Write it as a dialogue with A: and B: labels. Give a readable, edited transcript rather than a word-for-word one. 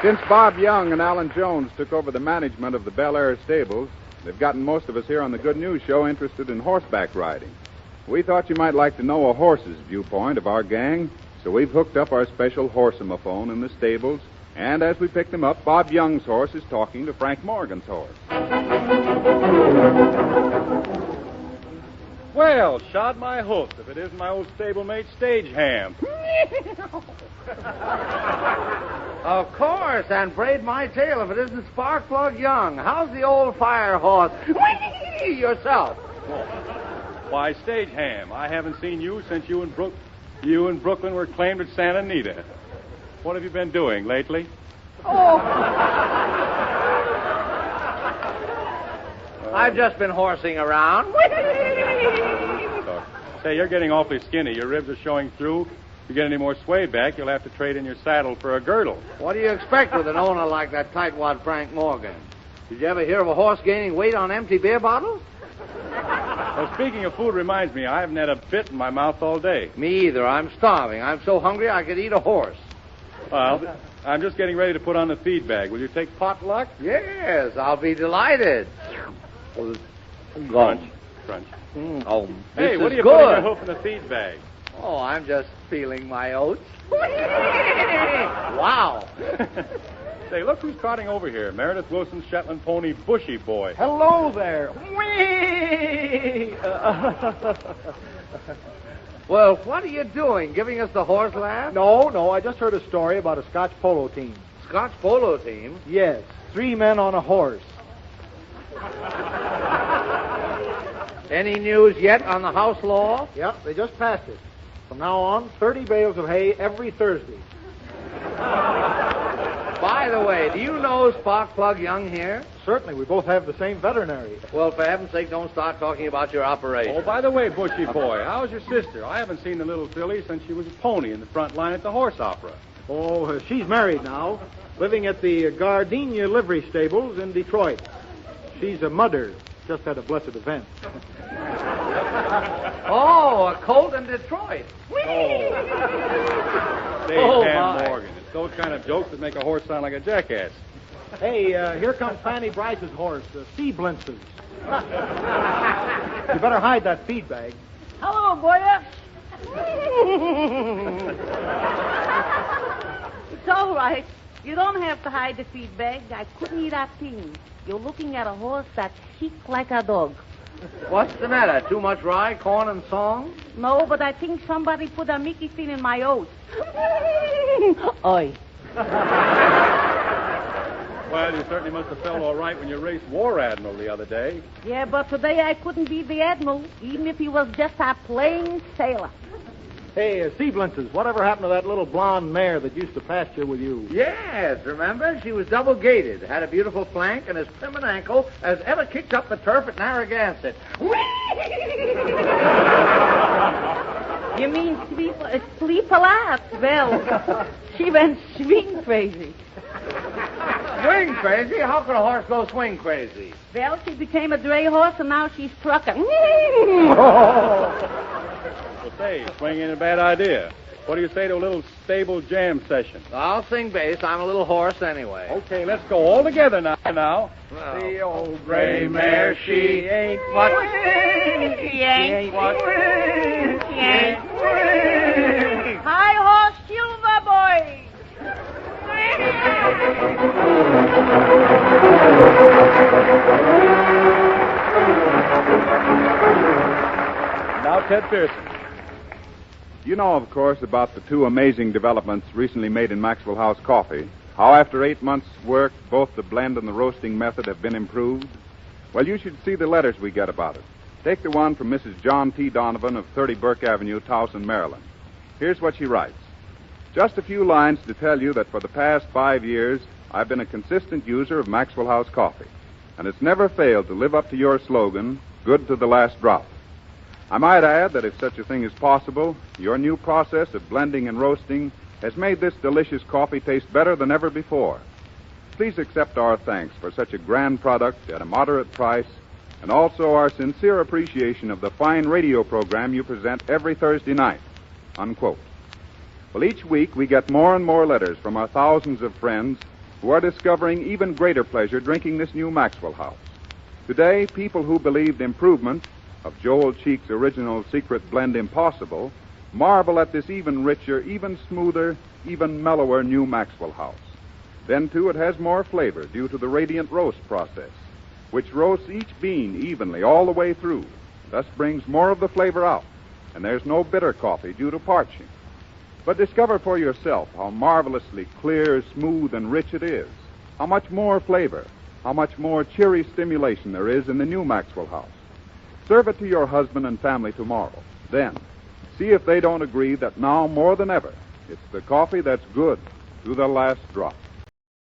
A: Since Bob Young and Alan Jones took over the management of the Bel Air stables, they've gotten most of us here on the Good News Show interested in horseback riding. We thought you might like to know a horse's viewpoint of our gang, so we've hooked up our special horseomophone in the stables, and as we pick them up, Bob Young's horse is talking to Frank Morgan's horse.
B: Well, shod my hoofs if it isn't my old stablemate Stageham.
C: Of course, and braid my tail if it isn't Sparkplug Young. How's the old fire horse? Yourself.
B: Why, Stageham, I haven't seen you since you and Brooklyn were claimed at Santa Anita. What have you been doing lately?
C: Oh. I've just been horsing around.
B: Say, you're getting awfully skinny. Your ribs are showing through. If you get any more sway back, you'll have to trade in your saddle for a girdle.
C: What do you expect with an owner like that tightwad Frank Morgan? Did you ever hear of a horse gaining weight on empty beer bottles?
B: Well, speaking of food reminds me, I haven't had a bit in my mouth all day.
C: Me either. I'm starving. I'm so hungry I could eat a horse.
B: Well, I'm just getting ready to put on the feed bag. Will you take potluck?
C: Yes, I'll be delighted.
B: Crunch.
C: Oh,
B: hey, what are you
C: good.
B: putting your hoof in the feed bag?
C: Oh, I'm just feeling my oats. Wow.
B: Say, look who's trotting over here. Meredith Wilson's Shetland pony, Bushy Boy.
D: Hello there.
C: Well, what are you doing? Giving us the horse laugh?
D: No, I just heard a story about a Scotch polo team.
C: Scotch polo team?
D: Yes, 3 men on a horse.
C: Any news yet on the house law?
D: Yep, they just passed it. From now on, 30 bales of hay every Thursday.
C: By the way, do you know Sparkplug Young here?
D: Certainly, we both have the same veterinary.
C: Well, for heaven's sake, don't start talking about your operation.
B: Oh, by the way, Bushy Boy, how's your sister? I haven't seen the little filly since she was a pony in the front line at the horse opera.
D: Oh, she's married now, living at the Gardenia livery stables in Detroit. She's a mudder. Just had a blessed event.
C: Oh, a colt in Detroit.
B: Stageham Morgan. It's those kind of jokes that make a horse sound like a jackass.
D: Hey, here comes Fanny Brice's horse, Sea Blintzes. You better hide that feed bag.
E: Hello, boya. It's all right. You don't have to hide the feed bag. I couldn't eat that thing. You're looking at a horse that's sick like a dog.
C: What's the matter? Too much rye, corn, and song?
E: No, but I think somebody put a Mickey fin in my oats. Oi.
B: Well, you certainly must have felt all right when you raced War Admiral the other day.
E: Yeah, but today I couldn't be the admiral, even if he was just a plain sailor.
D: Hey, Sea Blintzes, whatever happened to that little blonde mare that used to pasture with you?
C: Yes, remember? She was double-gated, had a beautiful flank, and as prim an ankle as ever kicked up the turf at Narragansett.
E: You mean sleep a lot? Well, she went swing crazy.
C: Swing crazy? How can a horse go swing crazy?
E: Well, she became a dray horse, and now she's trucking.
B: Well, say, swing ain't a bad idea. What do you say to a little stable jam session?
C: I'll sing bass. I'm a little hoarse anyway.
B: Okay, let's go all together now.
C: Well,
B: the old gray mare, she ain't what?
E: She ain't what? She ain't High horse, Silver boy.
B: Now, Ted Pearson.
A: You know, of course, about the 2 amazing developments recently made in Maxwell House coffee. How after 8 months' work, both the blend and the roasting method have been improved. Well, you should see the letters we get about it. Take the one from Mrs. John T. Donovan of 30 Burke Avenue, Towson, Maryland. Here's what she writes. Just a few lines to tell you that for the past 5 years, I've been a consistent user of Maxwell House coffee. And it's never failed to live up to your slogan, good to the last drop. I might add that if such a thing is possible, your new process of blending and roasting has made this delicious coffee taste better than ever before. Please accept our thanks for such a grand product at a moderate price, and also our sincere appreciation of the fine radio program you present every Thursday night. Unquote. Well, each week we get more and more letters from our thousands of friends who are discovering even greater pleasure drinking this new Maxwell House. Today, people who believed improvement of Joel Cheek's original secret blend impossible marvel at this even richer, even smoother, even mellower new Maxwell House. Then, too, it has more flavor due to the radiant roast process, which roasts each bean evenly all the way through, thus brings more of the flavor out, and there's no bitter coffee due to parching. But discover for yourself how marvelously clear, smooth, and rich it is, how much more flavor, how much more cheery stimulation there is in the new Maxwell House. Serve it to your husband and family tomorrow. Then, see if they don't agree that now more than ever, it's the coffee that's good to the last drop.